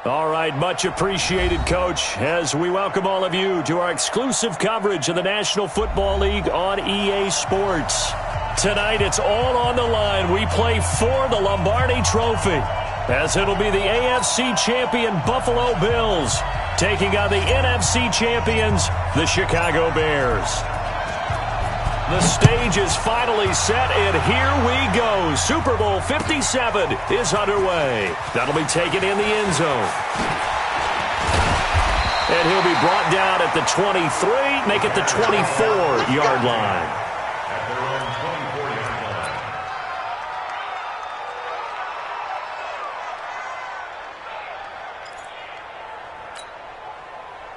All right, much appreciated, Coach, as we welcome all of you to our exclusive coverage of the National Football League on EA Sports. Tonight, it's all on the line. We play for the Lombardi Trophy, as it'll be the AFC champion Buffalo Bills taking on the NFC champions, the Chicago Bears. The stage is finally set, and here we go. Super Bowl 57 is underway. That'll be taken in the end zone. And he'll be brought down at the 23, make it the 24-yard line. At their own 24-yard line.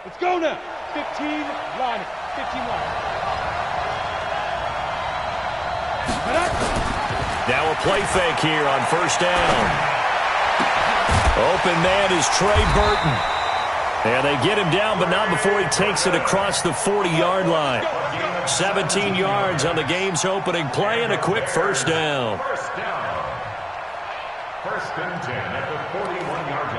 Let's go now. 15 line. 15 line. Now a play fake here on first down. Open man is Trey Burton. And they get him down, but not before he takes it across the 40-yard line. 17 yards on the game's opening play and a quick first down. First down. First and 10 at the 41-yard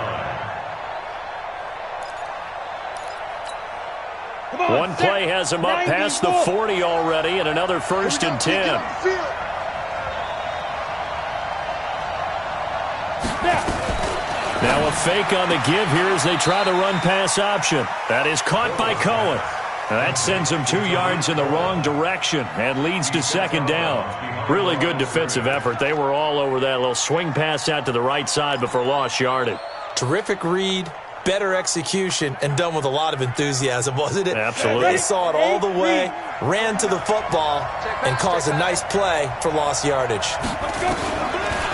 line. One play has him up past the 40 already, and another first and 10. Now a fake on the give here as they try the run-pass option. That is caught by Cohen. That sends him 2 yards in the wrong direction and leads to second down. Really good defensive effort. They were all over that little swing pass out to the right side before lost yardage. Terrific read, better execution, and done with a lot of enthusiasm, wasn't it? Absolutely. They saw it all the way, ran to the football, and caused a nice play for lost yardage.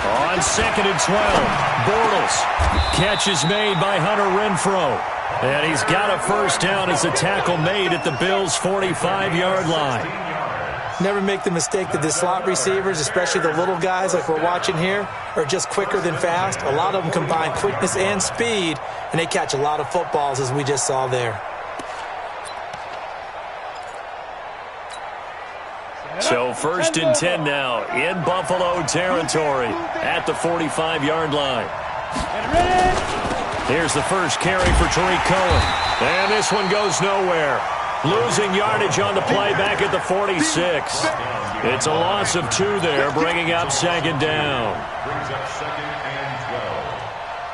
On second and 12, Bortles. Catch is made by Hunter Renfrow. And he's got a first down as a tackle made at the Bills' 45-yard line. Never make the mistake that the slot receivers, especially the little guys like we're watching here, are just quicker than fast. A lot of them combine quickness and speed, and they catch a lot of footballs, as we just saw there. So first and 10 now in Buffalo territory at the 45-yard line. Here's the first carry for Tariq Cohen. And this one goes nowhere. Losing yardage on the play back at the 46. It's a loss of 2 there, bringing up second down. Brings up second and 12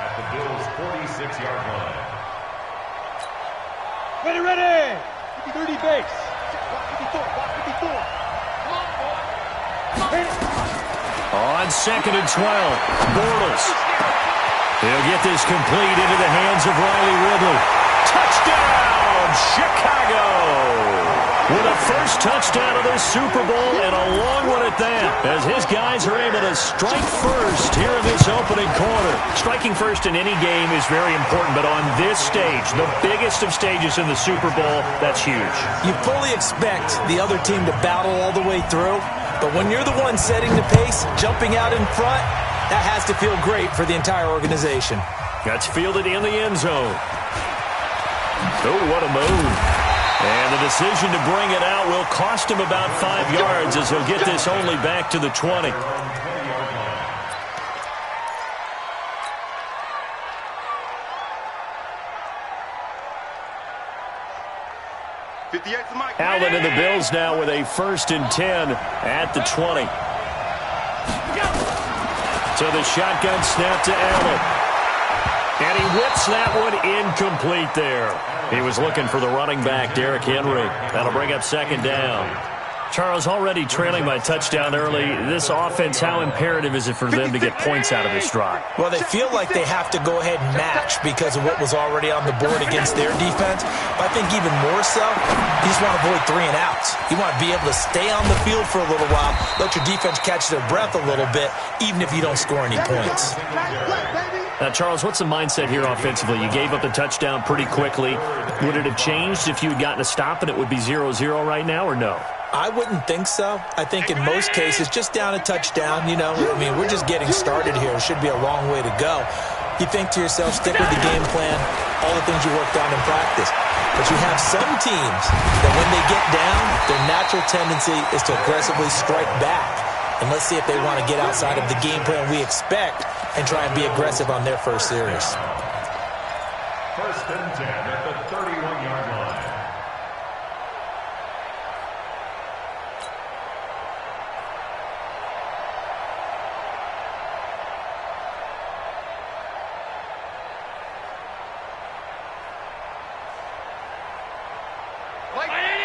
at the Bills' 46-yard line. Ready. 30 base. Block 54. On second and 12, Bortles. He'll get this complete into the hands of Riley Ridley. Touchdown, Chicago! With a first touchdown of this Super Bowl and a long one at that, as his guys are able to strike first here in this opening quarter. Striking first in any game is very important, but on this stage, the biggest of stages in the Super Bowl, that's huge. You fully expect the other team to battle all the way through, but when you're the one setting the pace, jumping out in front, that has to feel great for the entire organization. That's fielded in the end zone. Oh, what a move. And the decision to bring it out will cost him about 5 yards as he'll get this only back to the 20. Allen and the Bills now with a first and 10 at the 20. So the shotgun snap to Allen. And he whips that one incomplete there. He was looking for the running back, Derrick Henry. That'll bring up second down. Charles, already trailing by touchdown early. This offense, how imperative is it for them to get points out of this drive? Well, they feel like they have to go ahead and match because of what was already on the board against their defense. But I think even more so, you just want to avoid 3 and outs. You want to be able to stay on the field for a little while, let your defense catch their breath a little bit, even if you don't score any points. Now, Charles, what's the mindset here offensively? You gave up the touchdown pretty quickly. Would it have changed if you had gotten a stop and it would be 0-0 right now, or no? I wouldn't think so. I think in most cases, just down a touchdown, you know, I mean, we're just getting started here. It should be a long way to go. You think to yourself, stick with the game plan, all the things you worked on in practice. But you have some teams that when they get down, their natural tendency is to aggressively strike back. And let's see if they want to get outside of the game plan we expect and try and be aggressive on their first series. First and 10 at the 31-yard line.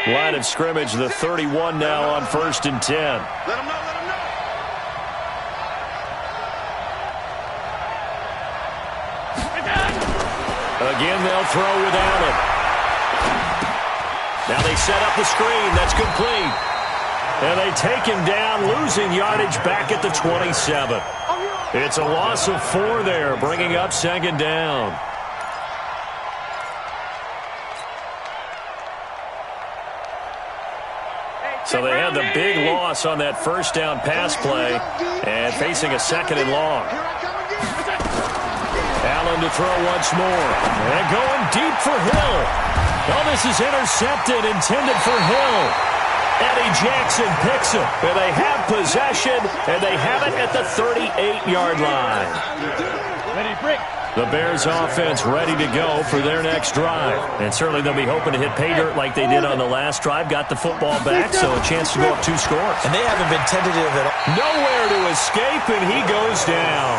Line of scrimmage, the 31 now on first and 10. Let him know, let him know. Again, they'll throw with Allen. Now they set up the screen. That's complete. And they take him down, losing yardage back at the 27. It's a loss of 4 there, bringing up second down. So they had the big loss on that first down pass play and facing a second and long. Allen to throw once more. And going deep for Hill. Oh, this is intercepted, intended for Hill. Eddie Jackson picks it. And they have possession, and they have it at the 38-yard line. Ready, break. The Bears offense ready to go for their next drive. And certainly they'll be hoping to hit pay dirt like they did on the last drive. Got the football back, so a chance to go up 2 scores. And they haven't been tentative at all. Nowhere to escape, and he goes down.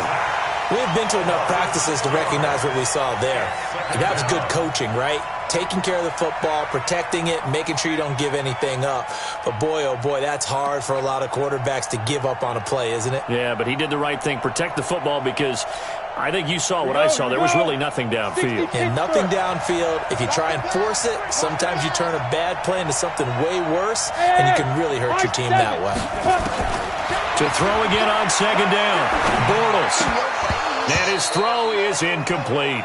We've been to enough practices to recognize what we saw there. And that was good coaching, right? Taking care of the football, protecting it, making sure you don't give anything up. But boy, oh boy, that's hard for a lot of quarterbacks to give up on a play, isn't it? Yeah, but he did the right thing. Protect the football because I think you saw what I saw. There was really nothing downfield. And nothing downfield. If you try and force it, sometimes you turn a bad play into something way worse, and you can really hurt your team that way. To throw again on second down. Bortles. And his throw is incomplete.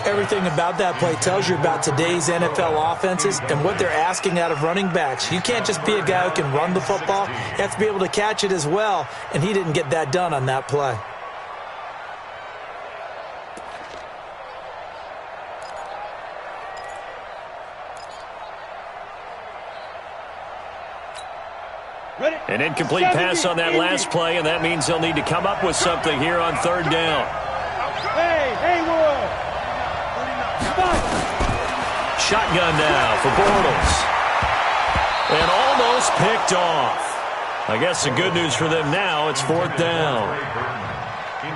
Everything about that play tells you about today's NFL offenses and what they're asking out of running backs. You can't just be a guy who can run the football. You have to be able to catch it as well, and he didn't get that done on that play. An incomplete pass on that last play, and that means they'll need to come up with something here on third down. Hey, Haywood! Shotgun now for Bortles. And almost picked off. I guess the good news for them now, it's fourth down.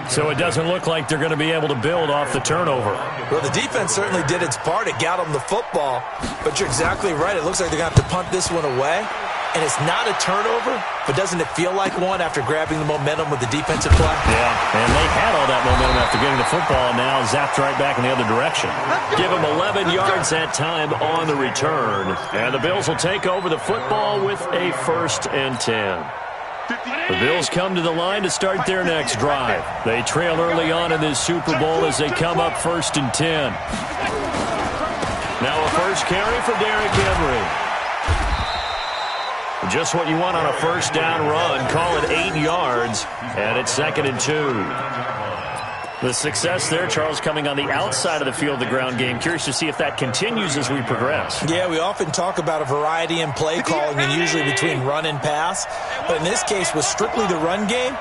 So it doesn't look like they're going to be able to build off the turnover. Well, the defense certainly did its part. It got them the football. But you're exactly right. It looks like they're going to have to punt this one away. And it's not a turnover, but doesn't it feel like one after grabbing the momentum with the defensive play? Yeah, and they had all that momentum after getting the football, and now zapped right back in the other direction. Give them 11 yards that time on the return. And the Bills will take over the football with a first and 10. The Bills come to the line to start their next drive. They trail early on in this Super Bowl as they come up first and 10. Now a first carry for Derrick Henry. Just what you want on a first down run. Call it 8 yards, and it's second and 2. The success there, Charles, coming on the outside of the field, the ground game. Curious to see if that continues as we progress. Yeah, we often talk about a variety in play calling and usually between run and pass. But in this case, with strictly the run game,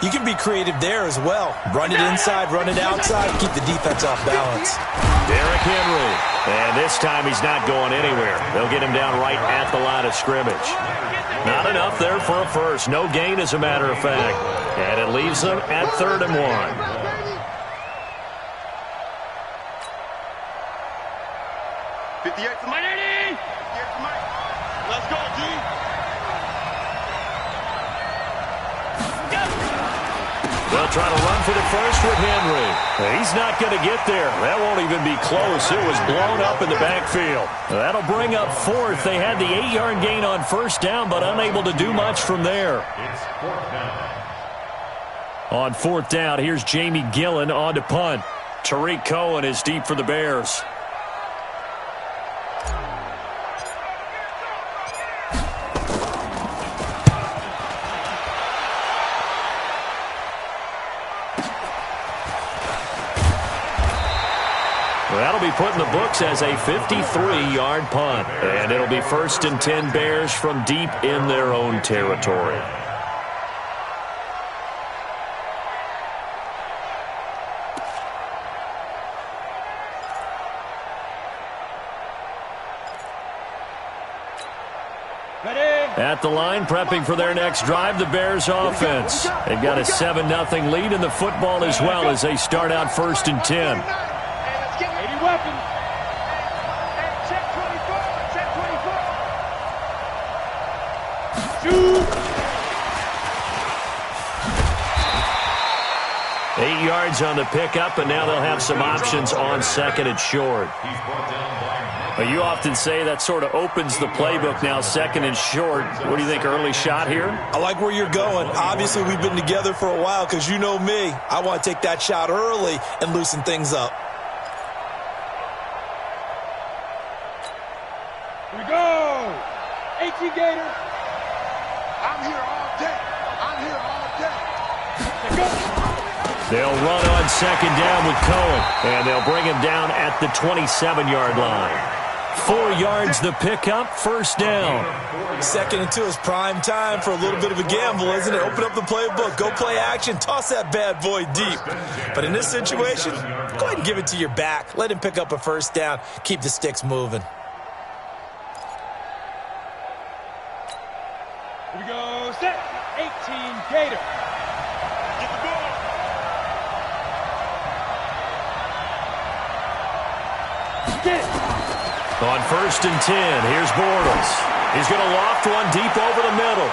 you can be creative there as well. Run it inside, run it outside, keep the defense off balance. Derrick Henry. And this time he's not going anywhere. They'll get him down right at the line of scrimmage. Not enough there for a first. No gain, as a matter of fact. And it leaves them at 3rd and 1. Let's go, G. They'll try to run for the first with Henry. He's not going to get there. That won't even be close. It was blown up in the backfield. That'll bring up 4th. They had the 8-yard gain on first down, but unable to do much from there. It's 4th down. On 4th down, here's Jamie Gillen on to punt. Tariq Cohen is deep for the Bears. That'll be put in the books as a 53-yard punt. And it'll be first and 10 Bears from deep in their own territory. Ready. At the line, prepping for their next drive, the Bears offense. They've got a 7-0 lead in the football as well as they start out 1st and 10. 80 weapons. Check 24. Check 24. Shoot. 8 yards on the pickup, and now they'll have some options on 2nd and short. Well, you often say that sort of opens the playbook now, 2nd and short. What do you think, early shot here? I like where you're going. Obviously, we've been together for a while because you know me. I want to take that shot early and loosen things up. Here we go. 18 Gator. I'm here all day. I'm here all day. Let's go. They'll run on 2nd down with Cohen, and they'll bring him down at the 27-yard line. 4 yards the pickup, 1st down. 2nd and 2 is prime time for a little bit of a gamble, isn't it? Open up the playbook, go play action, toss that bad boy deep. But in this situation, go ahead and give it to your back. Let him pick up a 1st down, keep the sticks moving. Here we go. Set. 18 Gator. Get the ball. Get it. On 1st and 10, here's Bortles. He's going to loft one deep over the middle.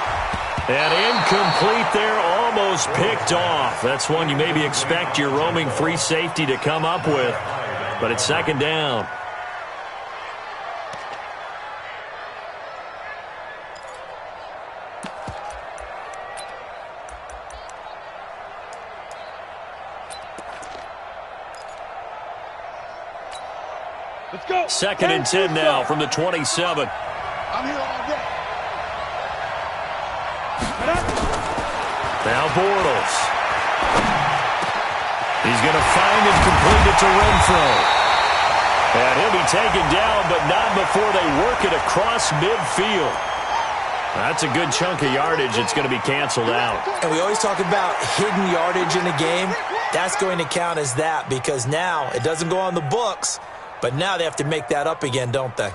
And incomplete there, almost picked off. That's one you maybe expect your roaming free safety to come up with. But it's 2nd down. Let's go. 2nd and 10 now from the 27. I'm here all day. Now Bortles. He's going to find and complete it to Renfro. And he'll be taken down, but not before they work it across midfield. That's a good chunk of yardage. It's going to be canceled out. And we always talk about hidden yardage in a game. That's going to count as that because now it doesn't go on the books, but now they have to make that up again, don't they?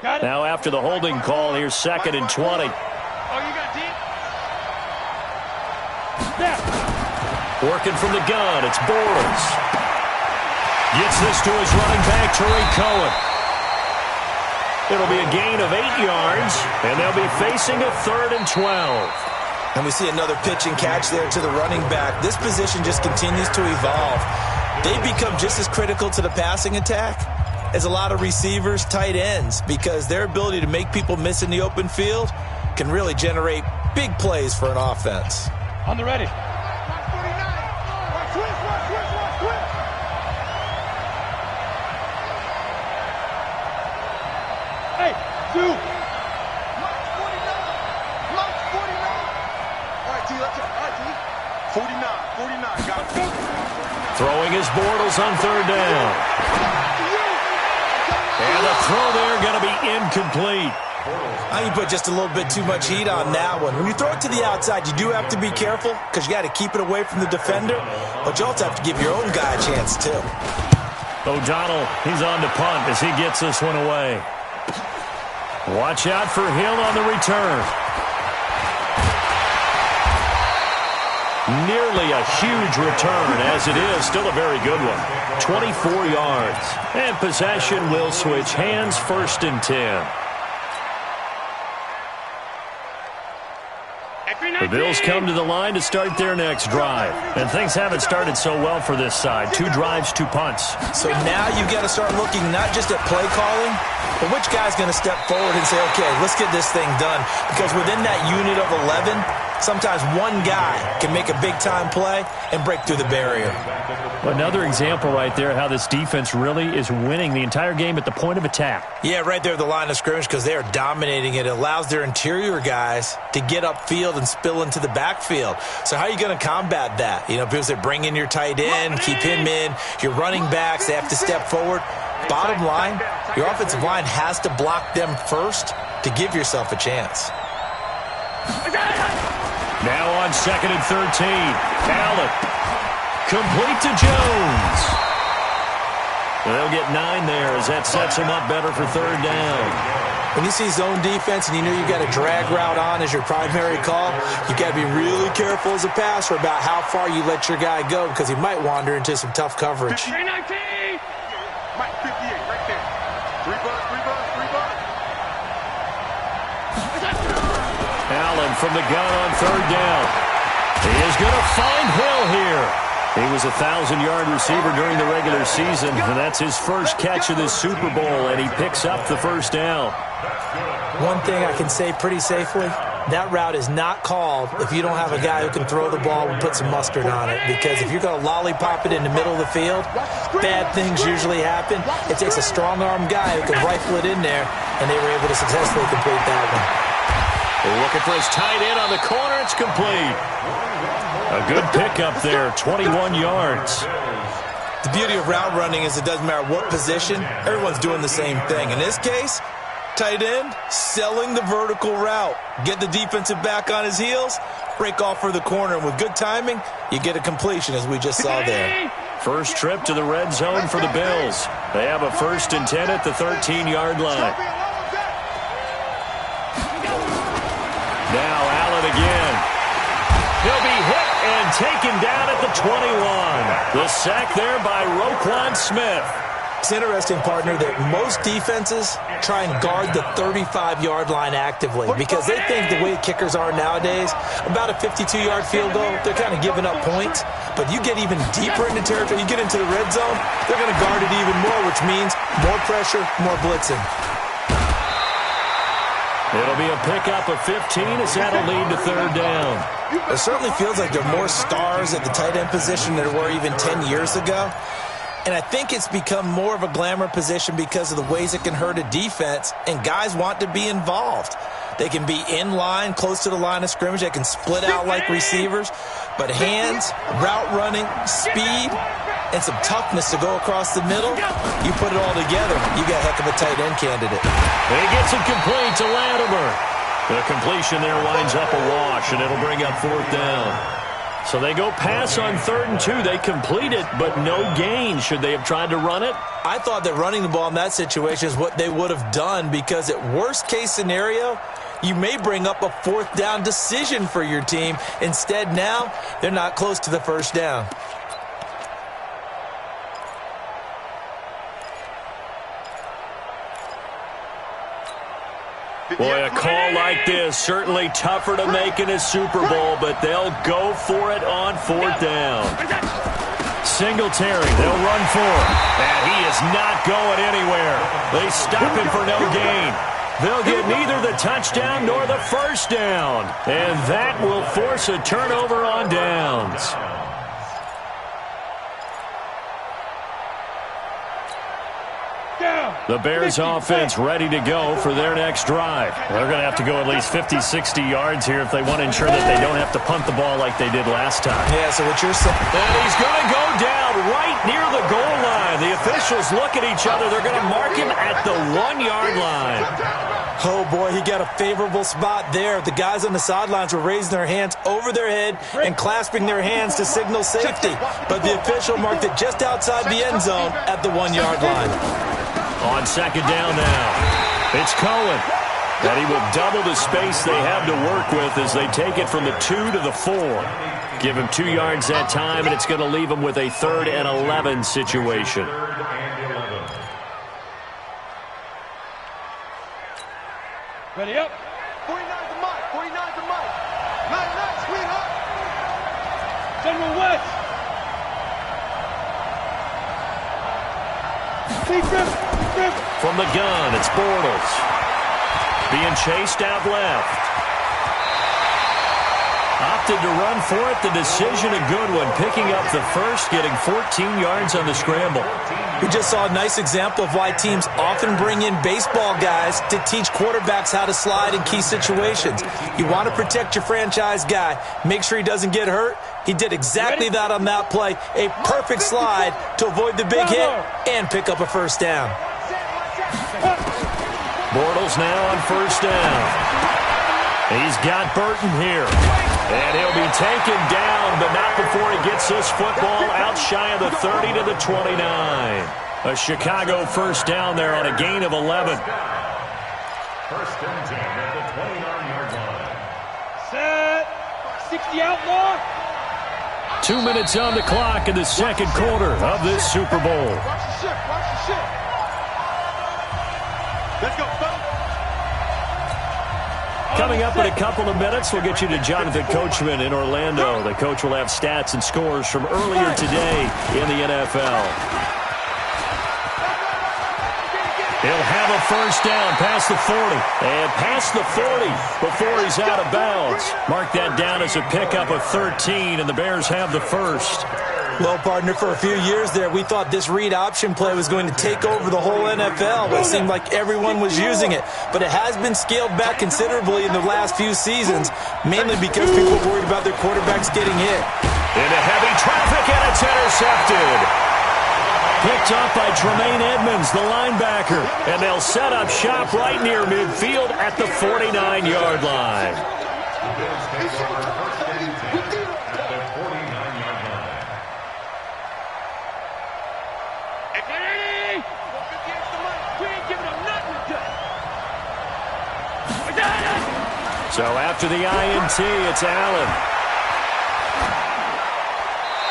Got it. Now after the holding call, here's 2nd and 20. Oh, you got deep? Snap. Working from the gun, it's Bortles. Gets this to his running back, Tariq Cohen. It'll be a gain of 8 yards, and they'll be facing a 3rd and 12. And we see another pitch and catch there to the running back. This position just continues to evolve. They become just as critical to the passing attack as a lot of receivers, tight ends, because their ability to make people miss in the open field can really generate big plays for an offense. On the ready. Hey, two. Mark 49. All right, T, let's go. All right, T. 49, got it. Throwing his Bortles on 3rd down. And the throw there going to be incomplete. I think you put just a little bit too much heat on that one. When you throw it to the outside, you do have to be careful because you got to keep it away from the defender, but you also have to give your own guy a chance too. O'Donnell, he's on to punt as he gets this one away. Watch out for Hill on the return. Nearly a huge return, as it is. Still a very good one. 24 yards. And possession will switch hands, 1st and 10. The Bills come to the line to start their next drive. And things haven't started so well for this side. 2 drives, 2 punts. So now you've got to start looking not just at play calling, but which guy's going to step forward and say, okay, let's get this thing done. Because within that unit of 11, sometimes one guy can make a big-time play and break through the barrier. Another example right there how this defense really is winning the entire game at the point of attack. Yeah, right there at the line of scrimmage because they are dominating it. It allows their interior guys to get upfield and spill into the backfield. So how are you going to combat that? You know, people say bring in your tight end, keep him in. Your running backs, they have to step forward. Bottom line, your offensive line has to block them first to give yourself a chance. Now on 2nd and 13. Allen. Complete to Jones. They'll get 9 there as that sets them up better for third down. When you see zone defense and you know you've got a drag route on as your primary call, you've got to be really careful as a passer about how far you let your guy go because he might wander into some tough coverage. 319. Mike, 58, right there. 3 bucks, 3 bucks, 3 bucks. Allen from the gun on third down. He is going to find Hill here. He was a 1,000-yard receiver during the regular season, and that's his first catch of this Super Bowl, and he picks up the first down. One thing I can say pretty safely, that route is not called if you don't have a guy who can throw the ball and put some mustard on it. Because if you're going to lollipop it in the middle of the field, bad things usually happen. It takes a strong-arm guy who can rifle it in there, and they were able to successfully complete that one. Looking for his tight end on the corner. It's complete. A good pickup there, 21 yards. The beauty of route running is it doesn't matter what position, everyone's doing the same thing. In this case, tight end, selling the vertical route. Get the defensive back on his heels, break off for the corner. And with good timing, you get a completion, as we just saw there. First trip to the red zone for the Bills. They have a 1st and 10 at the 13-yard line. Now Allen again. He'll be hit and taken down at the 21. The sack there by Roquan Smith. It's interesting, partner, that most defenses try and guard the 35-yard line actively because they think the way kickers are nowadays, about a 52-yard field goal, they're kind of giving up points. But you get even deeper into territory, you get into the red zone, they're going to guard it even more, which means more pressure, more blitzing. It'll be a pickup of 15 as that'll lead to third down. It certainly feels like there are more stars at the tight end position than there were even 10 years ago. And I think it's become more of a glamour position because of the ways it can hurt a defense, and guys want to be involved. They can be in line, close to the line of scrimmage. They can split out like receivers. But hands, route running, speed, and some toughness to go across the middle, you put it all together, you got a heck of a tight end candidate. He gets it complete to Latimer. The completion there winds up a wash, and it'll bring up fourth down. So they go pass on 3rd and 2. They complete it, but no gain. Should they have tried to run it? I thought that running the ball in that situation is what they would have done because at worst case scenario, you may bring up a 4th down decision for your team. Instead, now, they're not close to the first down. Boy, a call like this, certainly tougher to make in a Super Bowl, but they'll go for it on 4th down. Singletary, they'll run for it. And he is not going anywhere. They stop him for no gain. They'll get neither the touchdown nor the first down. And that will force a turnover on downs. The Bears offense ready to go for their next drive. They're going to have to go at least 50, 60 yards here if they want to ensure that they don't have to punt the ball like they did last time. Yeah, so what you're saying... And he's going to go down right near the goal line. The officials look at each other. They're going to mark him at the 1-yard line. Oh, boy, he got a favorable spot there. The guys on the sidelines were raising their hands over their head and clasping their hands to signal safety. But the official marked it just outside the end zone at the 1-yard line. On second down now, it's Cohen. And he will double the space they have to work with as they take it from the 2 to the 4. Give him 2 yards that time, and it's going to leave him with a 3rd and 11 situation. Ready up. 49 to Mike. 49 to Mike. 9, sweetheart. General West. From the gun, it's Bortles. Being chased out left. Opted to run for it. The decision a good one. Picking up the first, getting 14 yards on the scramble. We just saw a nice example of why teams often bring in baseball guys to teach quarterbacks how to slide in key situations. You want to protect your franchise guy. Make sure he doesn't get hurt. He did exactly that on that play. A perfect slide to avoid the big hit and pick up a first down. Bortles now on first down. He's got Burton here. And he'll be taken down, but not before he gets this football out shy of the 30 to the 29. A Chicago first down there on a gain of 11. First and 10 at the 29-yard line. Set. 60 outlaw. 2 minutes on the clock in the second quarter of this Super Bowl. Watch the ship. Watch the ship. Let's go, son. Coming up in a couple of minutes, we'll get you to Jonathan Coachman in Orlando. The coach will have stats and scores from earlier today in the NFL. He'll have a first down past the 40. And past the 40 before he's out of bounds. Mark that down as a pickup of 13, and the Bears have the first. Well, partner, for a few years there, we thought this read option play was going to take over the whole NFL. It seemed like everyone was using it. But it has been scaled back considerably in the last few seasons, mainly because people are worried about their quarterbacks getting hit. Into heavy traffic, and it's intercepted. Picked up by Tremaine Edmonds, the linebacker. And they'll set up shop right near midfield at the 49-yard line. So after the INT, it's Allen.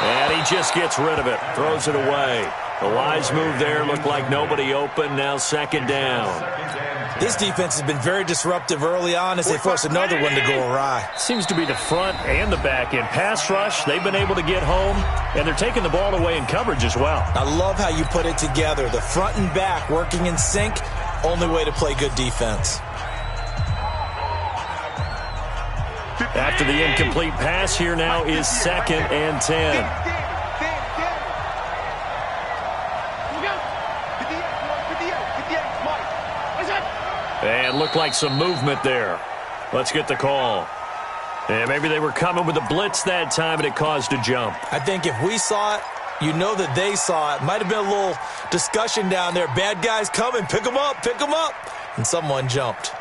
And he just gets rid of it, throws it away. The wise move there, looked like nobody open, now second down. This defense has been very disruptive early on as they force another one to go awry. Seems to be the front and the back end. Pass rush, they've been able to get home, and they're taking the ball away in coverage as well. I love how you put it together. The front and back working in sync, only way to play good defense. After the incomplete pass, here now is second and 10. And looked like some movement there. Let's get the call. And maybe they were coming with a blitz that time, and it caused a jump. I think if we saw it, you know that they saw it. Might have been a little discussion down there. Bad guys coming. Pick them up. Pick them up. And someone jumped.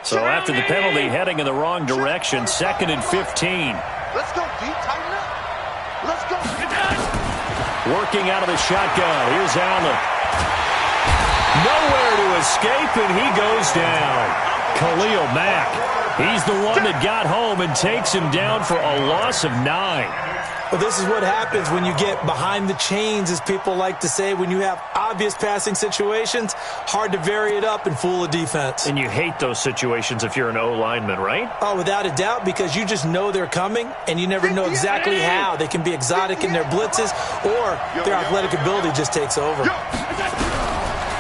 So after the penalty, heading in the wrong direction, second and 15. Let's go, D. Tighten up. Let's go. Working out of the shotgun. Here's Allen. Nowhere to escape, and he goes down. Khalil Mack. He's the one that got home and takes him down for a loss of 9. Well, this is what happens when you get behind the chains, as people like to say. When you have obvious passing situations, hard to vary it up and fool a defense. And you hate those situations if you're an O-lineman, right? Oh, without a doubt, because you just know they're coming, and you never know exactly how. They can be exotic in their blitzes, or their athletic ability just takes over.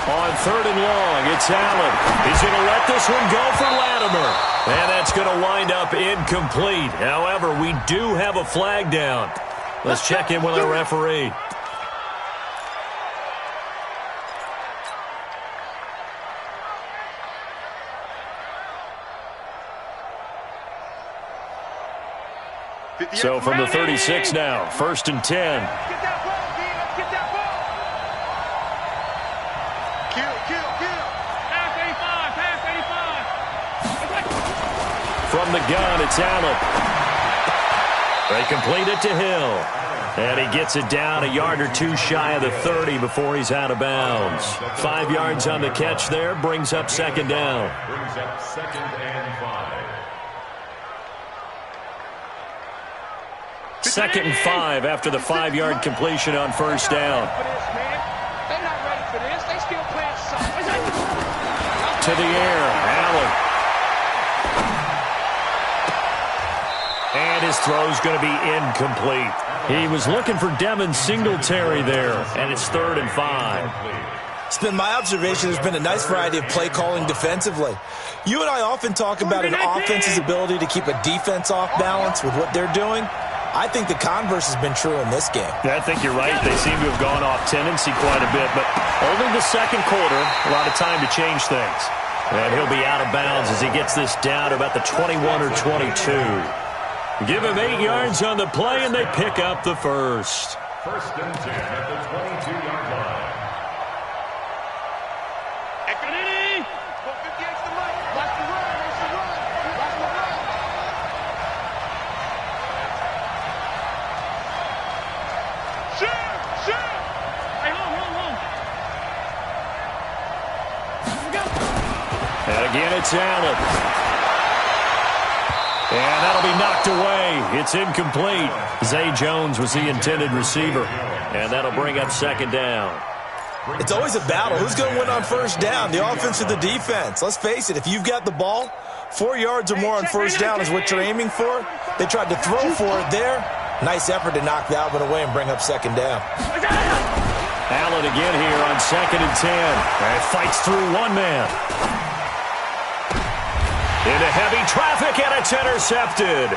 On third and long, it's Allen. He's going to let this one go for Latimer. And that's going to wind up incomplete. However, we do have a flag down. Let's check in with our referee. So from the 36 now, first and 10. From the gun, it's Allen. They complete it to Hill. And he gets it down a yard or two shy of the 30 before he's out of bounds. 5 yards on the catch there, brings up second down. Brings up second and 5. Second and 5 after the 5-yard completion on first down. They're not ready for this. They still playing soft. To the air, Allen. And his throw's going to be incomplete. He was looking for Devin Singletary there, and it's third and 5. It's been my observation there's been a nice variety of play calling defensively. You and I often talk about an offense's ability to keep a defense off balance with what they're doing. I think the converse has been true in this game. I think you're right. They seem to have gone off tendency quite a bit, but only the second quarter, a lot of time to change things. And he'll be out of bounds as he gets this down to about the 21 or 22. Give him 8 yards on the play, and they pick up the first. First and 10 at the 22-yard line. Again, it's Allen. And that'll be knocked away. It's incomplete. Zay Jones was the intended receiver. And that'll bring up second down. It's always a battle. Who's going to win on first down, the offense or the defense? Let's face it, if you've got the ball, 4 yards or more on first down is what you're aiming for. They tried to throw for it there. Nice effort to knock that one away and bring up second down. Allen again here on 2nd and 10. And fights through one man. Into heavy traffic, and it's intercepted.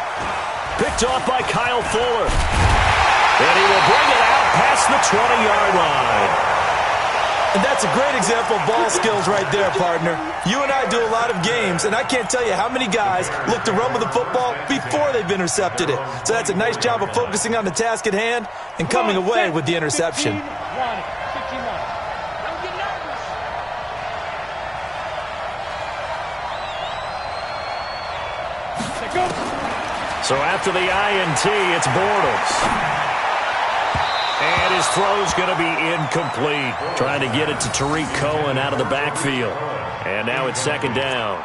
Picked off by Kyle Fuller. And he will bring it out past the 20-yard line. And that's a great example of ball skills right there, partner. You and I do a lot of games, and I can't tell you how many guys look to run with the football before they've intercepted it. So that's a nice job of focusing on the task at hand and coming away with the interception. 15 line. 15 line. Don't get nervous. Go. So after the INT, it's Bortles. And his throw's going to be incomplete. Trying to get it to Tariq Cohen out of the backfield. And now it's second down.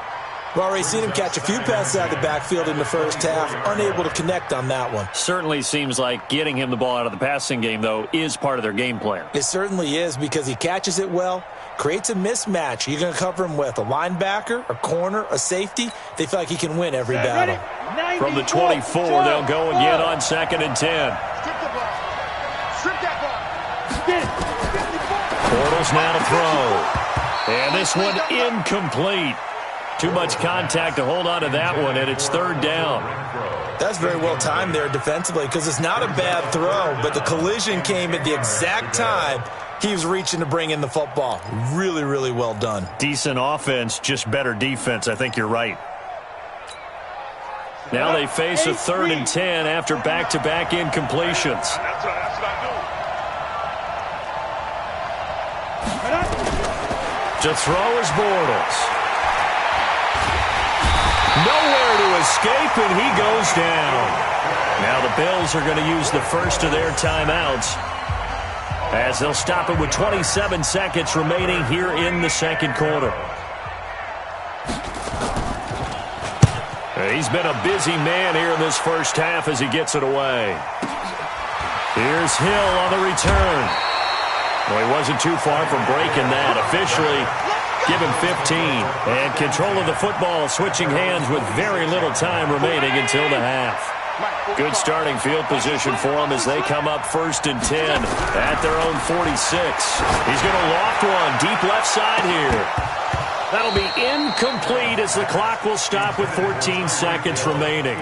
We've already seen him catch a few passes out of the backfield in the first half. Unable to connect on that one. Certainly seems like getting him the ball out of the passing game, though, is part of their game plan. It certainly is because he catches it well, creates a mismatch. You're going to cover him with a linebacker, a corner, a safety. They feel like he can win every battle. From the 24, they'll go again on 2nd and 10. Bortles now to throw. And this one incomplete. Too much contact to hold on to that one, and it's third down. That's very well timed there defensively because it's not a bad throw, but the collision came at the exact time he was reaching to bring in the football. Really, really well done. Decent offense, just better defense. I think you're right. Now they face a 3rd and 10 after back-to-back incompletions. That's what I do. To throw is Bortles. Nowhere to escape, and he goes down. Now the Bills are going to use the first of their timeouts as they'll stop it with 27 seconds remaining here in the second quarter. He's been a busy man here in this first half as he gets it away. Here's Hill on the return. Well, he wasn't too far from breaking that. Officially, give him 15. And control of the football switching hands with very little time remaining until the half. Good starting field position for him as they come up 1st and 10 at their own 46. He's going to loft one deep left side here. That'll be incomplete as the clock will stop with 14 seconds remaining.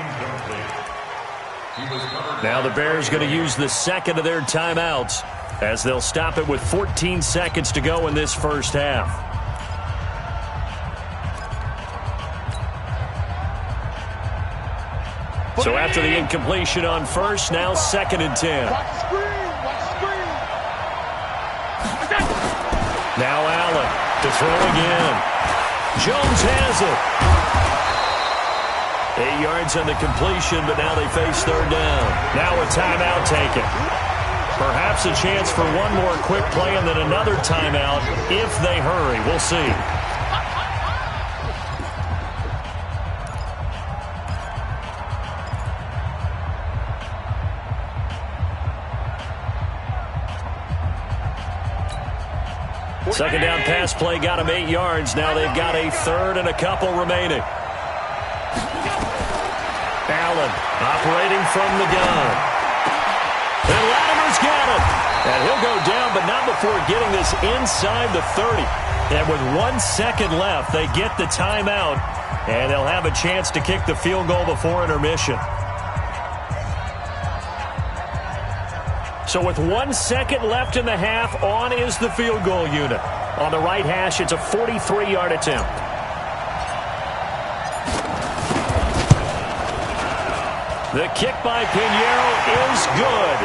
Now the Bears going to use the second of their timeouts as they'll stop it with 14 seconds to go in this first half. So after the incompletion on first, now 2nd and 10. Now Allen to throw again. Jones has it. 8 yards on the completion, but now they face 3rd down. Now a timeout taken. Perhaps a chance for one more quick play and then another timeout if they hurry. We'll see. Second down pass play got him 8 yards. Now they've got a 3rd and a couple remaining. Allen operating from the gun. And Latimer's got it. And he'll go down, but not before getting this inside the 30. And with 1 second left, they get the timeout. And they'll have a chance to kick the field goal before intermission. So with 1 second left in the half, on is the field goal unit. On the right hash, it's a 43-yard attempt. The kick by Pinheiro is good.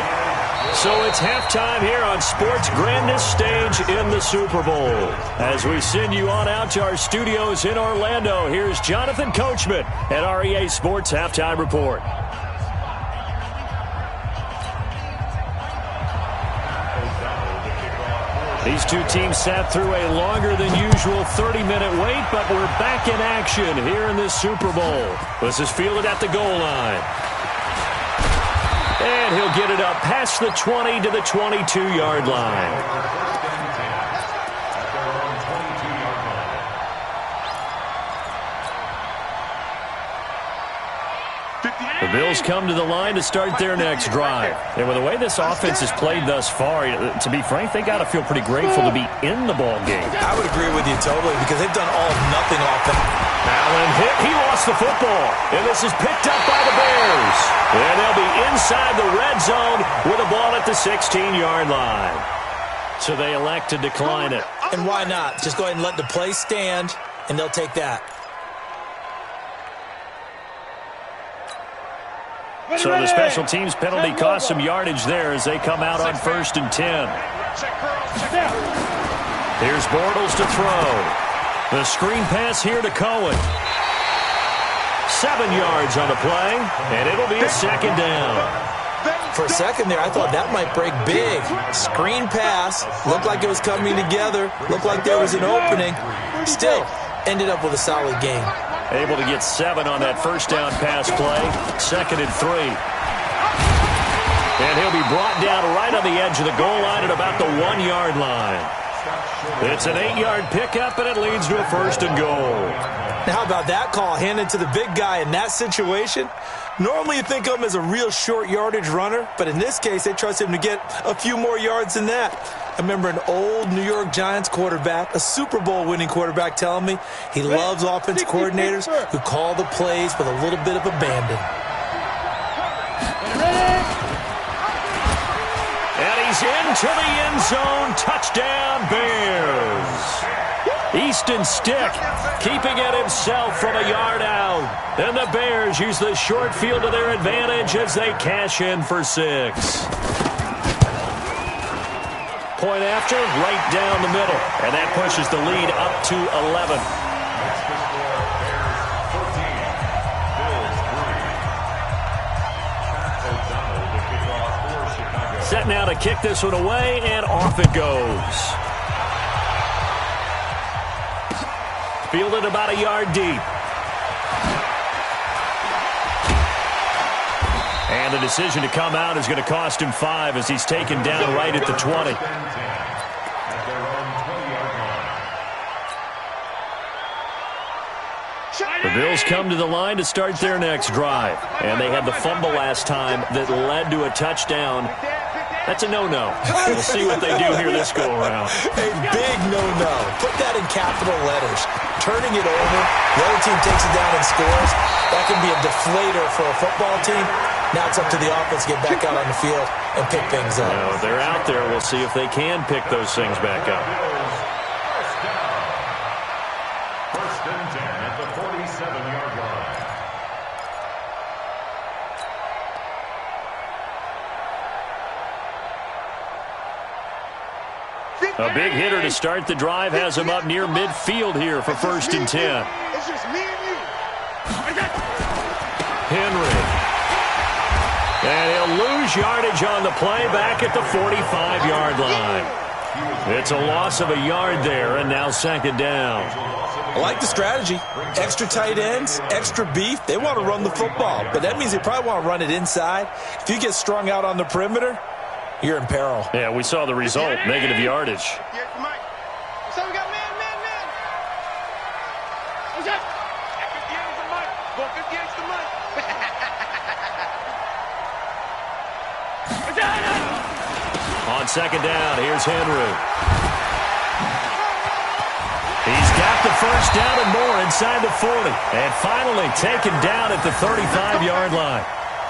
So it's halftime here on sports' grandest stage in the Super Bowl. As we send you on out to our studios in Orlando, here's Jonathan Coachman at REA Sports Halftime Report. These two teams sat through a longer than usual 30-minute wait, but we're back in action here in this Super Bowl. This is fielded at the goal line. And he'll get it up past the 20 to the 22-yard line. The Bills come to the line to start their next drive. And with the way this offense has played thus far, to be frank, they got to feel pretty grateful to be in the ball game. I would agree with you totally because they've done all of nothing offense. Allen hit. He lost the football. And this is picked up by the Bears. And they'll be inside the red zone with a ball at the 16-yard line. So they elect to decline it. And why not? Just go ahead and let the play stand, and they'll take that. So the special teams penalty cost some yardage there as they come out on 1st and 10. Here's Bortles to throw. The screen pass here to Cohen. 7 yards on the play, and it'll be a second down. For a second there, I thought that might break big. Screen pass. Looked like it was coming together. Looked like there was an opening. Still, ended up with a solid game. Able to get 7 on that first down pass play. 2nd and 3. And he'll be brought down right on the edge of the goal line at about the 1-yard line. It's an 8-yard pickup, and it leads to a 1st and goal. Now, how about that call handed to the big guy in that situation? Normally you think of him as a real short yardage runner, but in this case they trust him to get a few more yards than that. I remember an old New York Giants quarterback, a Super Bowl winning quarterback, telling me he loves offensive coordinators who call the plays with a little bit of abandon. And he's into the end zone. Touchdown, Bears. Easton Stick keeping it himself from a yard out. And the Bears use the short field to their advantage as they cash in for 6. Point after, right down the middle. And that pushes the lead up to 11. Set now to kick this one away, and off it goes. Fielded about a yard deep. And the decision to come out is going to cost him 5 as he's taken down right at the 20. The Bills come to the line to start their next drive. And they had the fumble last time that led to a touchdown. That's a no-no. We'll see what they do here this go-around. A big no-no. Put that in capital letters. Turning it over, the other team takes it down and scores. That can be a deflator for a football team. Now it's up to the offense to get back out on the field and pick things up. No, they're out there. We'll see if they can pick those things back up. First and 10 at the 47-yard line. A big hitter to start the drive has him up near midfield here for 1st and 10. It's just me and you. Henry. And he'll lose yardage on the play back at the 45-yard line. It's a loss of a yard there, and now 2nd down. I like the strategy. Extra tight ends, extra beef. They want to run the football, but that means they probably want to run it inside. If you get strung out on the perimeter, you're in peril. Yeah, we saw the result, negative yardage. Yeah, Mike. So we got man. What's that? 58 to Mike. Go 58 to Mike. On 2nd down, here's Henry. He's got the first down and more inside the 40. And finally taken down at the 35-yard line.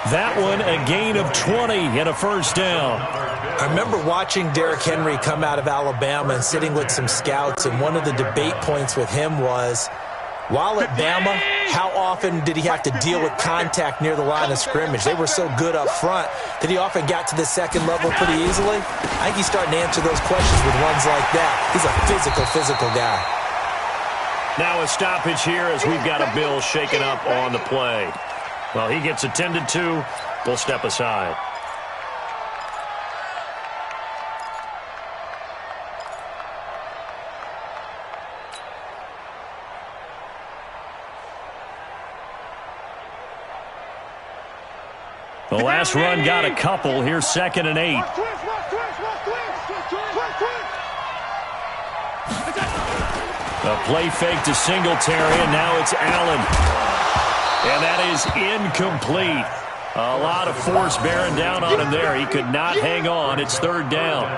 That one a gain of 20 and a 1st down. I remember watching Derrick Henry come out of Alabama and sitting with some scouts, and one of the debate points with him was, while at Bama, how often did he have to deal with contact near the line of scrimmage? They were so good up front that he often got to the second level pretty easily. I think he's starting to answer those questions with runs like that. He's a physical guy. Now a stoppage here as we've got a Bill shaken up on the play. Well, he gets attended to. We'll step aside. The last run got a couple. Here's 2nd and 8. A play fake to Singletary, and now it's Allen. And that is incomplete. A lot of force bearing down on him there. He could not hang on. It's 3rd down.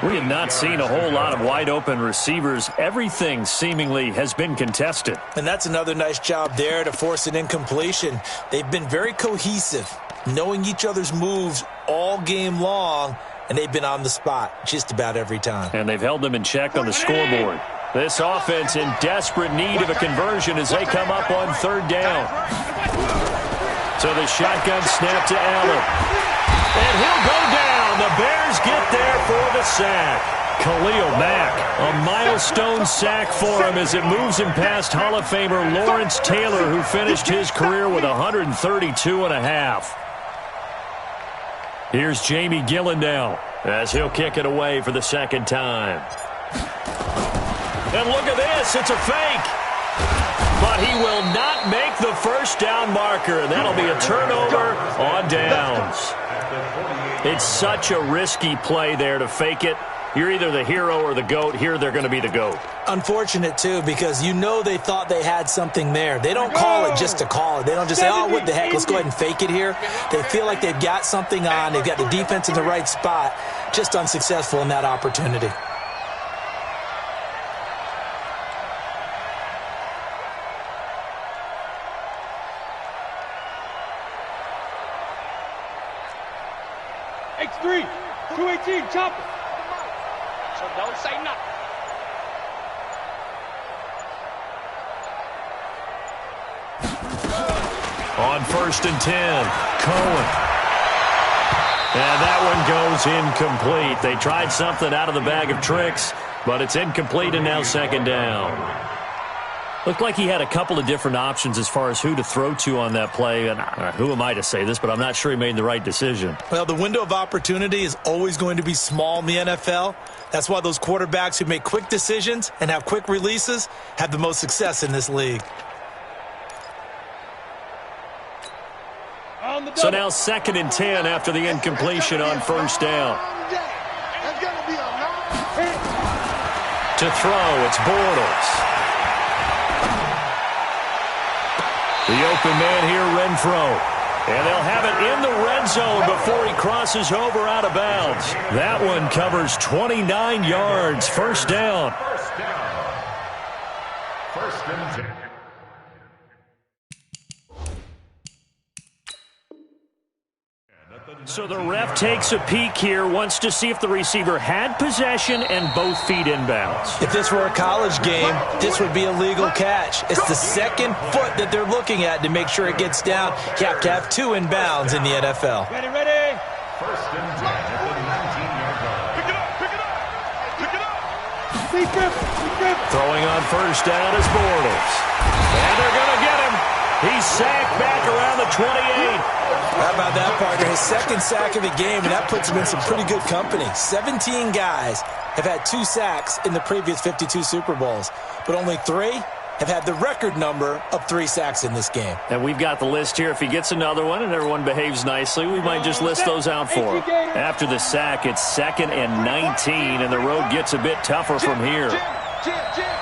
We have not seen a whole lot of wide-open receivers. Everything seemingly has been contested. And that's another nice job there to force an incompletion. They've been very cohesive, knowing each other's moves all game long, and they've been on the spot just about every time. And they've held them in check on the scoreboard. This offense in desperate need of a conversion as they come up on 3rd down. So the shotgun snap to Allen. And he'll go down. The Bears get there for the sack. Khalil Mack, a milestone sack for him as it moves him past Hall of Famer Lawrence Taylor, who finished his career with 132.5. Here's Jamie Gillen now as he'll kick it away for the 2nd time. And look at this. It's a fake. But he will not make the 1st down marker. And that'll be a turnover on downs. It's such a risky play there to fake it. You're either the hero or the GOAT. Here they're going to be the GOAT. Unfortunate, too, because you know they thought they had something there. They don't call it just to call it. They don't just say, oh, what the heck, let's go ahead and fake it here. They feel like they've got something on. They've got the defense in the right spot. Just unsuccessful in that opportunity. X3, 218, chopper. So don't say nothing. On 1st and 10, Cohen. And that one goes incomplete. They tried something out of the bag of tricks, but it's incomplete and now 2nd down. Looked like he had a couple of different options as far as who to throw to on that play. And who am I to say this, but I'm not sure he made the right decision. Well, the window of opportunity is always going to be small in the NFL. That's why those quarterbacks who make quick decisions and have quick releases have the most success in this league. So now 2nd and 10 after the incompletion on 1st down. To throw, it's Bortles. The open man here, Renfro. And they'll have it in the red zone before he crosses over out of bounds. That one covers 29 yards. 1st down. 1st and 10. So the ref takes a peek here, wants to see if the receiver had possession and both feet inbounds. If this were a college game, this would be a legal catch. It's the 2nd foot that they're looking at to make sure it gets down. You have to have 2 inbounds in the NFL. Ready. 1st and 10 at the 19-yard line. Pick it up. Throwing on 1st down is Bortles. And they're going to get him. He's sacked back around the 28. How about that, partner? His 2nd sack of the game, and that puts him in some pretty good company. 17 guys have had 2 sacks in the previous 52 Super Bowls, but only 3 have had the record number of 3 sacks in this game. And we've got the list here. If he gets another one and everyone behaves nicely, we might just list those out for him. After the sack, it's 2nd and 19, and the road gets a bit tougher from here. Chopper.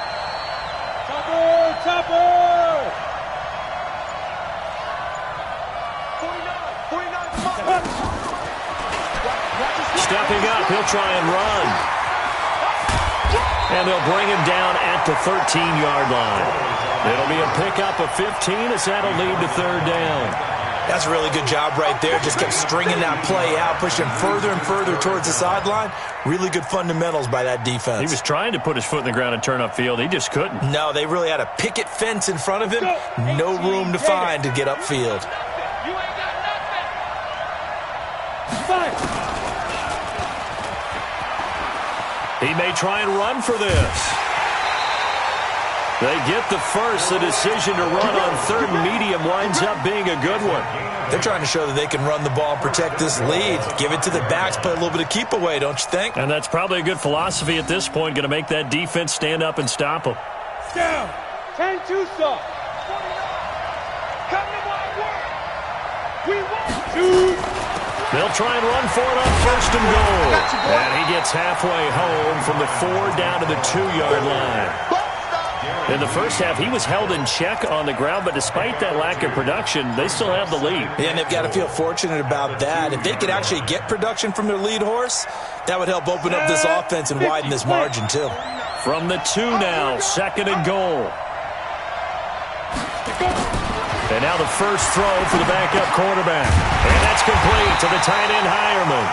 Stepping up, he'll try and run. And they'll bring him down at the 13-yard line. It'll be a pickup of 15 as that'll lead to 3rd down. That's a really good job right there. Just kept stringing that play out, pushing further and further towards the sideline. Really good fundamentals by that defense. He was trying to put his foot in the ground and turn upfield. He just couldn't. No, they really had a picket fence in front of him. No room to find to get upfield. You ain't got nothing. 5. He may try and run for this. They get the first. The decision to run on 3rd and medium winds up being a good one. They're trying to show that they can run the ball and protect this lead. Give it to the backs, play a little bit of keep away, don't you think? And that's probably a good philosophy at this point, going to make that defense stand up and stop them. Down. 10-2 soft. They'll try and run for it on first and goal. And he gets halfway home from the 4 down to the 2-yard line. In the first half, he was held in check on the ground, but despite that lack of production, they still have the lead. Yeah, and they've got to feel fortunate about that. If they could actually get production from their lead horse, that would help open up this offense and widen this margin, too. From the 2 now, second and goal. And now the first throw for the backup quarterback. And that's complete to the tight end, Hireman.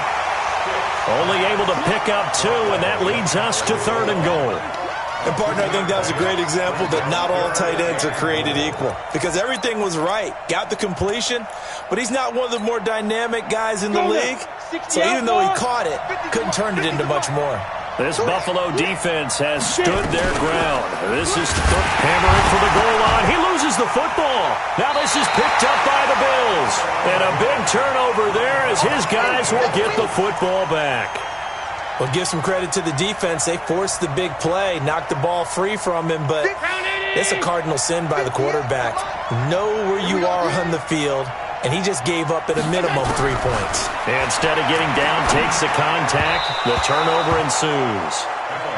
Only able to pick up 2, and that leads us to third and goal. And, partner, I think that was a great example that not all tight ends are created equal. Because everything was right. Got the completion, but he's not one of the more dynamic guys in the league. So even though he caught it, couldn't turn it into much more. This Buffalo defense has stood their ground. This is hammering for the goal line. He loses the football. Now this is picked up by the Bills. And a big turnover there as his guys will get the football back. Well, give some credit to the defense. They forced the big play, knocked the ball free from him, but it's a cardinal sin by the quarterback. Know where you are on the field, and he just gave up at a minimum 3 points. Instead of getting down, takes the contact. The turnover ensues.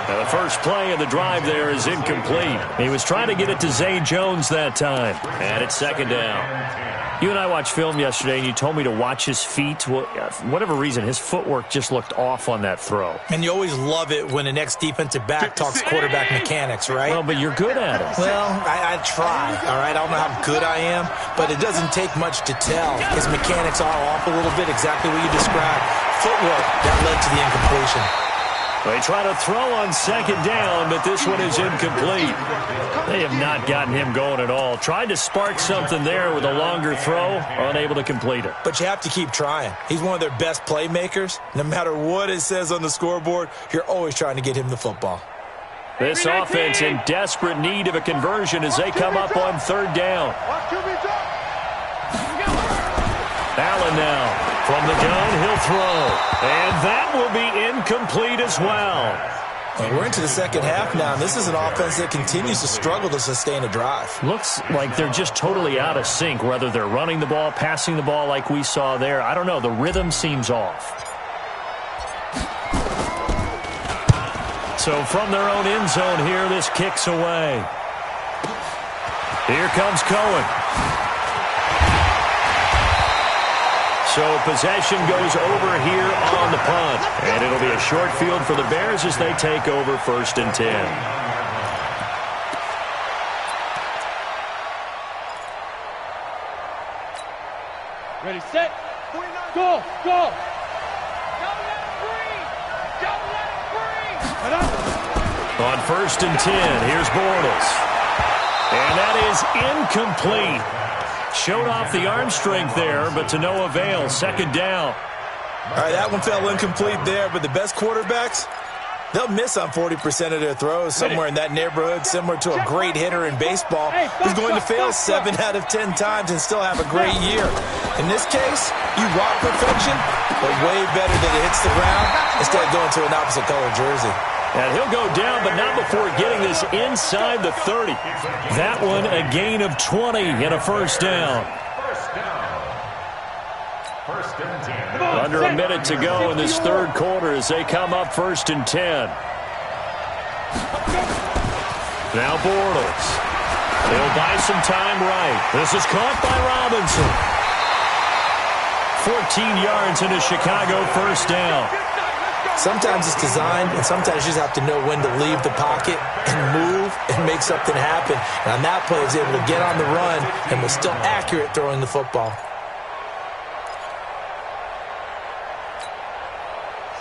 Now the first play of the drive there is incomplete. He was trying to get it to Zay Jones that time. And it's second down. You and I watched film yesterday, and you told me to watch his feet. Well, for whatever reason, his footwork just looked off on that throw. And you always love it when an ex-defensive back talks quarterback mechanics, right? Well, but you're good at it. Well, I try, all right? I don't know how good I am, but it doesn't take much to tell. His mechanics are off a little bit, exactly what you described. Footwork, that led to the incompletion. They try to throw on second down, but this one is incomplete. They have not gotten him going at all. Tried to spark something there with a longer throw, unable to complete it. But you have to keep trying. He's one of their best playmakers. No matter what it says on the scoreboard, you're always trying to get him the football. This offense in desperate need of a conversion as they come up on third down. Allen now. From the gun, he'll throw. And that will be incomplete as well. And we're into the second half now, and this is an offense that continues to struggle to sustain a drive. Looks like they're just totally out of sync, whether they're running the ball, passing the ball like we saw there. I don't know. The rhythm seems off. So from their own end zone here, this kicks away. Here comes Cohen. So possession goes over here on the punt. And it'll be a short field for the Bears as they take over first and 10. Ready, set, go, go. On first and 10, here's Bortles. And that is incomplete. Showed off the arm strength there, but to no avail. Second down. All right, that one fell incomplete there, but the best quarterbacks, they'll miss on 40% of their throws, somewhere in that neighborhood, similar to a great hitter in baseball who's going to fail 7 out of 10 times and still have a great year. In this case, you want perfection, but way better that it hits the ground instead of going to an opposite color jersey. And he'll go down, but not before getting this inside the 30. That one a gain of 20 and a first down. Under a minute to go in this third quarter as they come up first and 10. Now Bortles. He'll buy some time right. This is caught by Robinson. 14 yards into Chicago, first down. Sometimes it's designed, and sometimes you just have to know when to leave the pocket and move and make something happen. And on that play, he was able to get on the run and was still accurate throwing the football.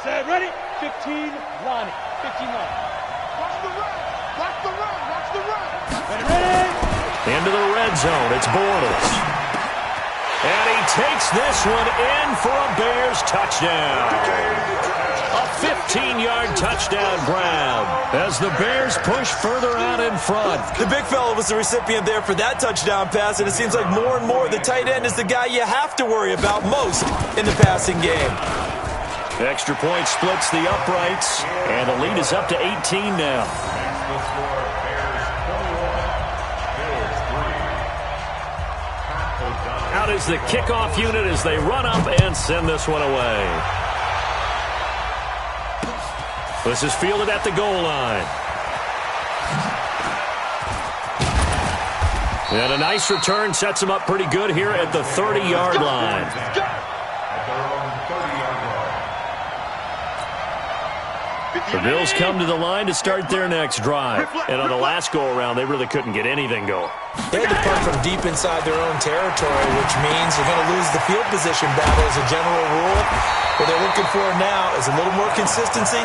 Set, ready, 15, Lonnie, 15, Lonnie. Watch the run. Watch the run. Watch the run. Ready. Into the red zone, it's Bortles. And he takes this one in for a Bears touchdown. A 15-yard touchdown grab as the Bears push further out in front. The big fella was the recipient there for that touchdown pass, and it seems like more and more the tight end is the guy you have to worry about most in the passing game. Extra point splits the uprights, and the lead is up to 18 now. Out out as the kickoff unit as they run up and send this one away. This is fielded at the goal line. And a nice return sets him up pretty good here at the 30-yard line. The Bills come to the line to start their next drive. And on the last go-around, they really couldn't get anything going. They had to punt from deep inside their own territory, which means you're going to lose the field position battle as a general rule. What they're looking for now is a little more consistency,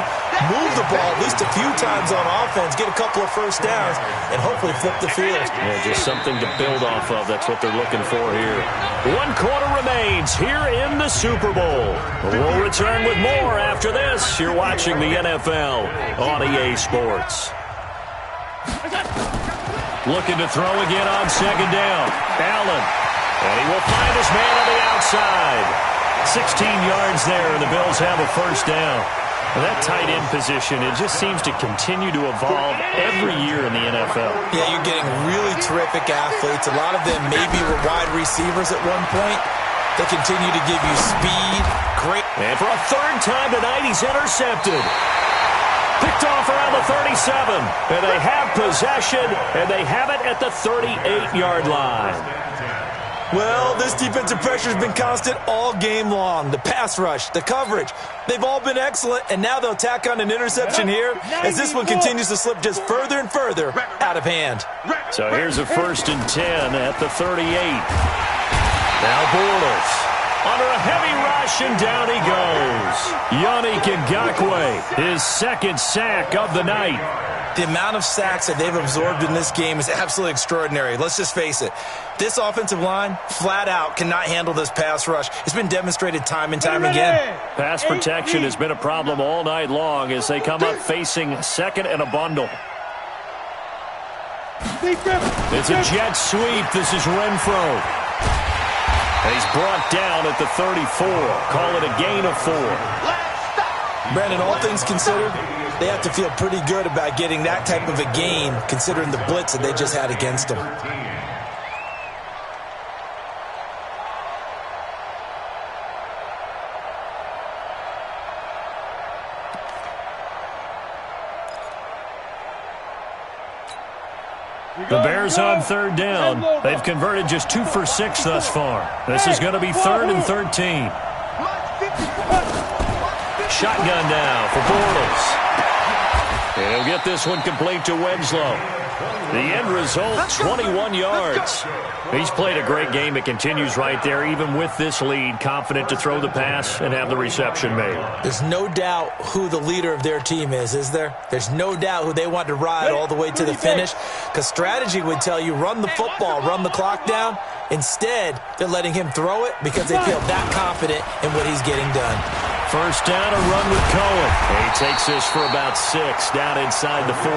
move the ball at least a few times on offense, get a couple of first downs, and hopefully flip the field. Yeah, just something to build off of. That's what they're looking for here. 1 quarter remains here in the Super Bowl. We'll return with more after this. You're watching the NFL on EA Sports. Looking to throw again on second down. Allen. And he will find his man on the outside. 16 yards there, and the Bills have a first down. And that tight end position, it just seems to continue to evolve every year in the NFL. Yeah, you're getting really terrific athletes. A lot of them maybe were wide receivers at one point. They continue to give you speed. Great. And for a third time tonight, he's intercepted. Picked off around the 37. And they have possession, and they have it at the 38-yard line. Well, this defensive pressure has been constant all game long. The pass rush, the coverage, they've all been excellent, and now they'll tack on an interception here as this one continues to slip just further and further out of hand. So here's a 1st and 10 at the 38. Now Bortles under a heavy rush, and down he goes. Yannick Ngakoue, his 2nd sack of the night. The amount of sacks that they've absorbed in this game is absolutely extraordinary. Let's just face it. This offensive line, flat out, cannot handle this pass rush. It's been demonstrated time and time again. Pass protection has been a problem all night long as they come up facing second and a bundle. It's a jet sweep. This is Renfro. And he's brought down at the 34. Call it a gain of 4. Brandon, all things considered, they have to feel pretty good about getting that type of a gain, considering the blitz that they just had against them. The Bears on 3rd down. They've converted just 2 for 6 thus far. This is going to be 3rd and 13. Shotgun now for Bortles. And he'll get this one complete to Winslow. The end result, 21 yards. He's played a great game. It continues right there, even with this lead, confident to throw the pass and have the reception made. There's no doubt who the leader of their team is there? There's no doubt who they want to ride all the way to the finish, because strategy would tell you run the football, run the clock down. Instead, they're letting him throw it because they feel that confident in what he's getting done. First down, a run with Cohen. He takes this for about 6 down inside the 40.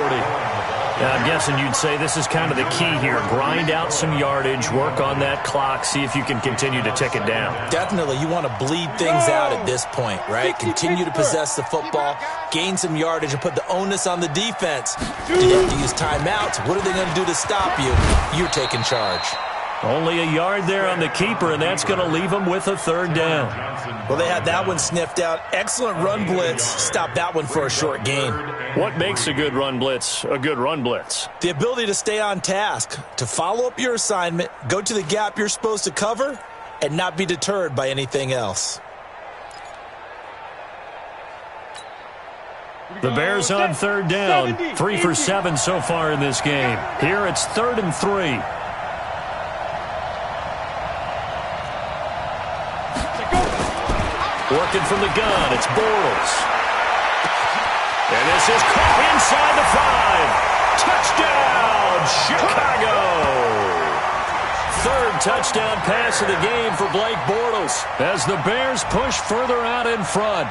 I'm guessing you'd say this is kind of the key here. Grind out some yardage, work on that clock, see if you can continue to tick it down. Definitely. You want to bleed things out at this point, right? Continue to possess the football, gain some yardage, and put the onus on the defense. Do you have to use timeouts? What are they going to do to stop you? You're taking charge. Only a yard there on the keeper, and that's going to leave them with a 3rd down. Well, they had that one sniffed out. Excellent run blitz. Stop that one for a short gain. What makes a good run blitz a good run blitz? The ability to stay on task, to follow up your assignment, go to the gap you're supposed to cover, and not be deterred by anything else. The Bears on 3rd down. 3 for 7 so far in this game. Here it's 3rd and 3. Working from the gun, it's Bortles. And this is caught inside the 5. Touchdown, Chicago! 3rd touchdown pass of the game for Blake Bortles as the Bears push further out in front.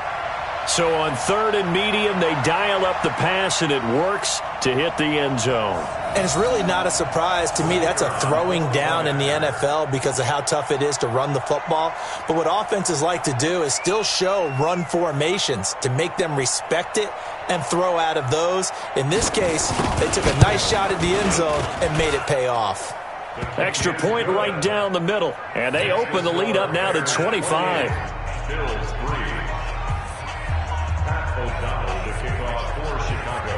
So on 3rd and medium, they dial up the pass, and it works to hit the end zone. And it's really not a surprise to me. That's a throwing down in the NFL because of how tough it is to run the football. But what offenses like to do is still show run formations to make them respect it and throw out of those. In this case, they took a nice shot at the end zone and made it pay off. Extra point right down the middle. And they open the lead up now to 25. Bills 3. Pat O'Donnell to kick off for Chicago.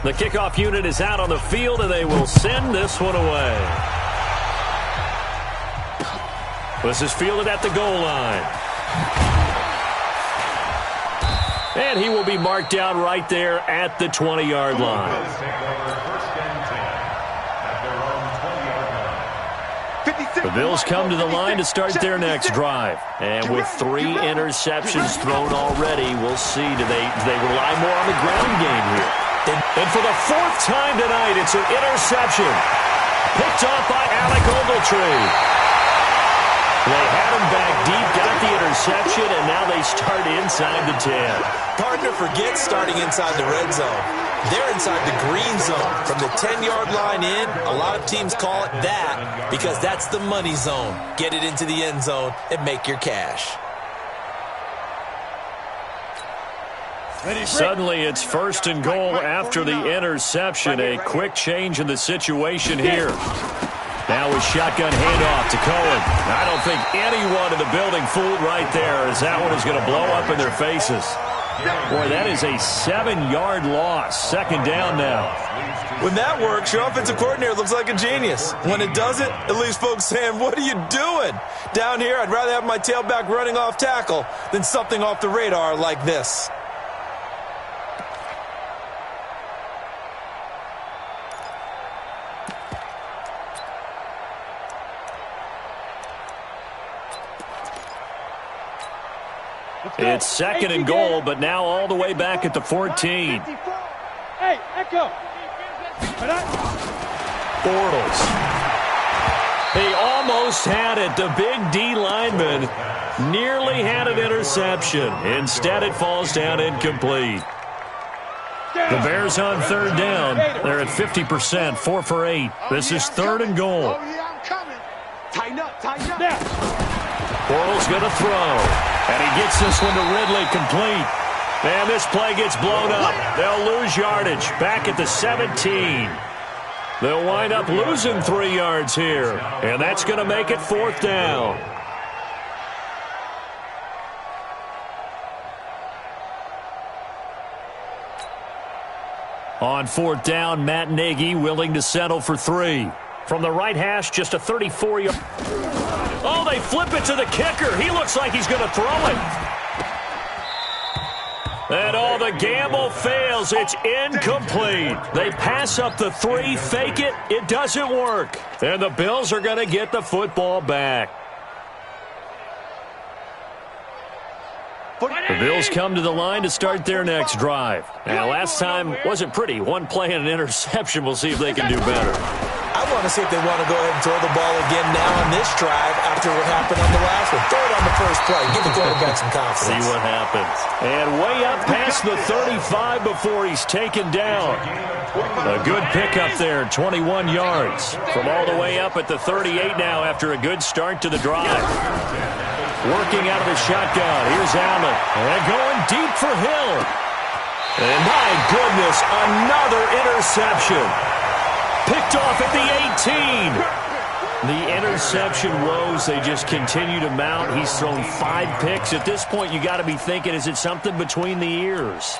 The kickoff unit is out on the field, and they will send this one away. This is fielded at the goal line. And he will be marked down right there at the 20-yard line. The Bills come to the line to start their next drive. And with 3 interceptions thrown already, we'll see. Do they rely more on the ground game here? And for the 4th time tonight, it's an interception. Picked off by Alec Ogletree. They had him back deep, got the interception, and now they start inside the 10. Partner forgets starting inside the red zone. They're inside the green zone. From the 10-yard line in, a lot of teams call it that because that's the money zone. Get it into the end zone and make your cash. Suddenly, it's 1st and goal after the interception. A quick change in the situation here. Now a shotgun handoff to Cohen. I don't think anyone in the building fooled right there, as that one is going to blow up in their faces. Boy, that is a 7-yard loss. 2nd down now. When that works, your offensive coordinator looks like a genius. When it doesn't, it leaves folks saying, what are you doing? Down here, I'd rather have my tailback running off tackle than something off the radar like this. It's 2nd and goal, but now all the way back at the 14. Hey, Echo. Bortles. He almost had it. The big D lineman nearly had an interception. Instead, it falls down incomplete. The Bears on 3rd down. They're at 50%, 4 for 8. This is 3rd and goal. Oh, yeah, I'm coming. Tighten up, tighten up. Bortles going to throw. And he gets this one to Ridley complete. And this play gets blown up. They'll lose yardage back at the 17. They'll wind up losing 3 yards here. And that's going to make it 4th down. On 4th down, Matt Nagy willing to settle for 3. From the right hash, just a 34-yard. Oh, they flip it to the kicker. He looks like he's going to throw it. And all the gamble fails. It's incomplete. They pass up the 3, fake it. It doesn't work. And the Bills are going to get the football back. The Bills come to the line to start their next drive. Now, last time wasn't pretty. 1 play and an interception. We'll see if they can do better. I want to see if they want to go ahead and throw the ball again now on this drive after what happened on the last one. Throw it on the first play. Give the quarterback some confidence. See what happens. And way up past the 35 before he's taken down. A good pickup there, 21 yards. From all the way up at the 38 now after a good start to the drive. Working out of the shotgun. Here's Allen. And going deep for Hill. And my goodness, another interception. Picked off at the 18. The interception woes, they just continue to mount. He's thrown 5 picks. At this point, you got to be thinking, is it something between the ears?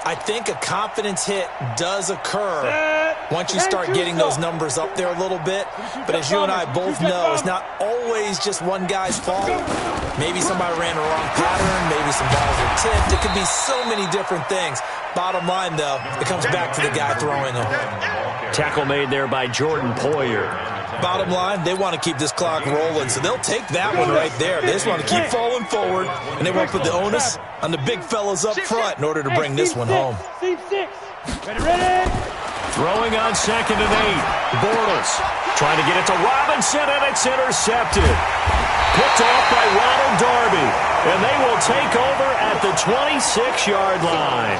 I think a confidence hit does occur once you start getting those numbers up there a little bit. But as you and I both know, it's not always just one guy's fault. Maybe somebody ran the wrong pattern. Maybe some balls were tipped. It could be so many different things. Bottom line, though, it comes back to the guy throwing them. Tackle made there by Jordan Poyer. Bottom line, they want to keep this clock rolling, so they'll take that one right there. They just want to keep falling forward, and they won't put the onus on the big fellas up front in order to bring this one home. Ready? Throwing on 2nd and 8. Bortles trying to get it to Robinson, and it's intercepted. Picked off by Ronald Darby, and they will take over at the 26-yard line.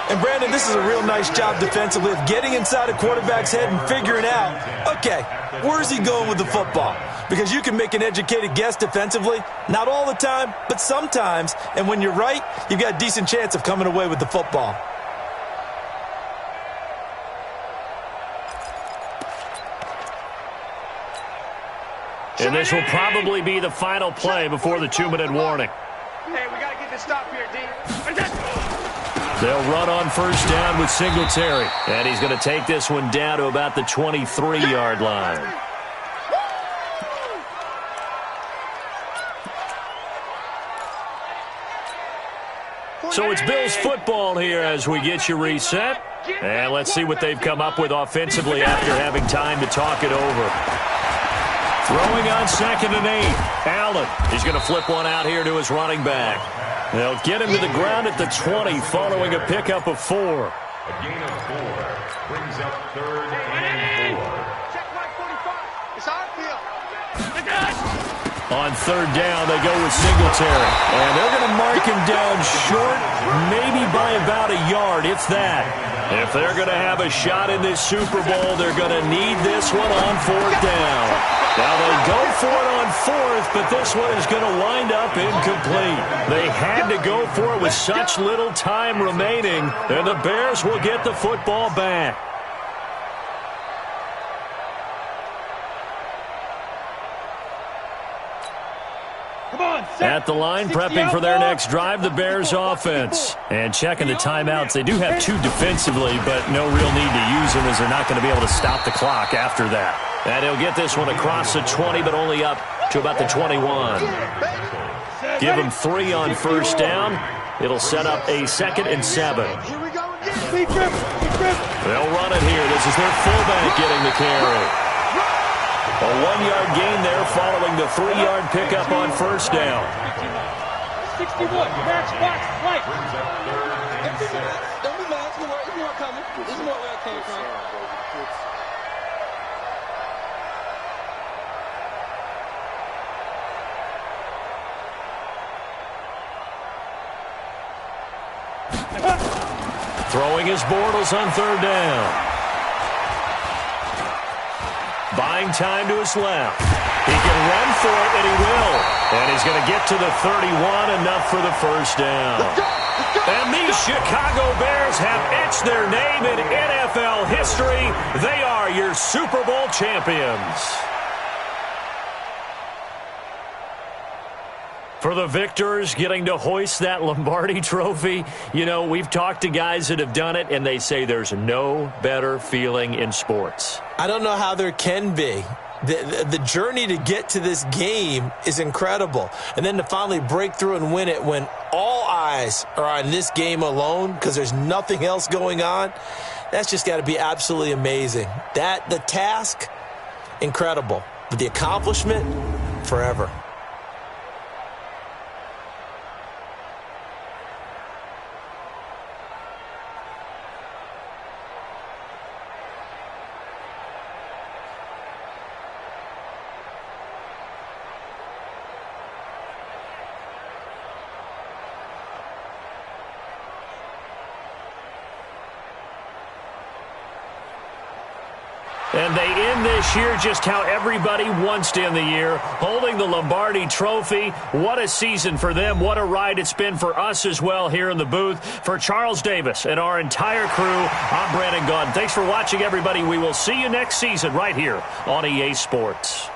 And, Brandon, this is a real nice job defensively of getting inside a quarterback's head and figuring out, okay, where's he going with the football? because you can make an educated guess defensively. Not all the time, but sometimes. And when you're right, you've got a decent chance of coming away with the football. And this will probably be the final play before the 2-minute warning. Hey, we got to get this stop here, D. They'll run on first down with Singletary. And he's going to take this one down to about the 23-yard line. So it's Bills football here as we get you reset. And let's see what they've come up with offensively after having time to talk it over. Throwing on 2nd and 8. Allen. He's going to flip one out here to his running back. They'll get him to the ground at the 20 following a pickup of 4. A gain of 4 brings up 3rd and 4. Check my 45. It's our field. On 3rd down, they go with Singletary. And they're going to mark him down short, maybe by about a yard, if that. If they're going to have a shot in this Super Bowl, they're going to need this one on 4th down. Now they go for it on 4th, but this one is going to wind up incomplete. They had to go for it with such little time remaining, and the Bears will get the football back. At the line, prepping for their next drive, the Bears offense. And checking the timeouts. They do have 2 defensively, but no real need to use them as they're not going to be able to stop the clock after that. And he'll get this one across the 20, but only up to about the 21. Give him 3 on first down. It'll set up a 2nd and 7. They'll run it here. This is their fullback getting the carry. A 1-yard gain there following the 3-yard pickup on first down. 61, match box, right. Don't be mad. It's more coming. This is more where I came from. Throwing his Bortles on 3rd down. Buying time to his left. He can run for it, and he will. And he's going to get to the 31, enough for the first down. And the Chicago Bears have etched their name in NFL history. They are your Super Bowl champions. For the victors, getting to hoist that Lombardi trophy, you know, we've talked to guys that have done it, and they say there's no better feeling in sports. I don't know how there can be. The journey to get to this game is incredible. And then to finally break through and win it when all eyes are on this game alone because there's nothing else going on, that's just got to be absolutely amazing. The task, incredible. But the accomplishment, forever. And they end this year just how everybody wants to end the year, holding the Lombardi trophy. What a season for them. What a ride it's been for us as well here in the booth. For Charles Davis and our entire crew, I'm Brandon Gaudin. Thanks for watching, everybody. We will see you next season right here on EA Sports.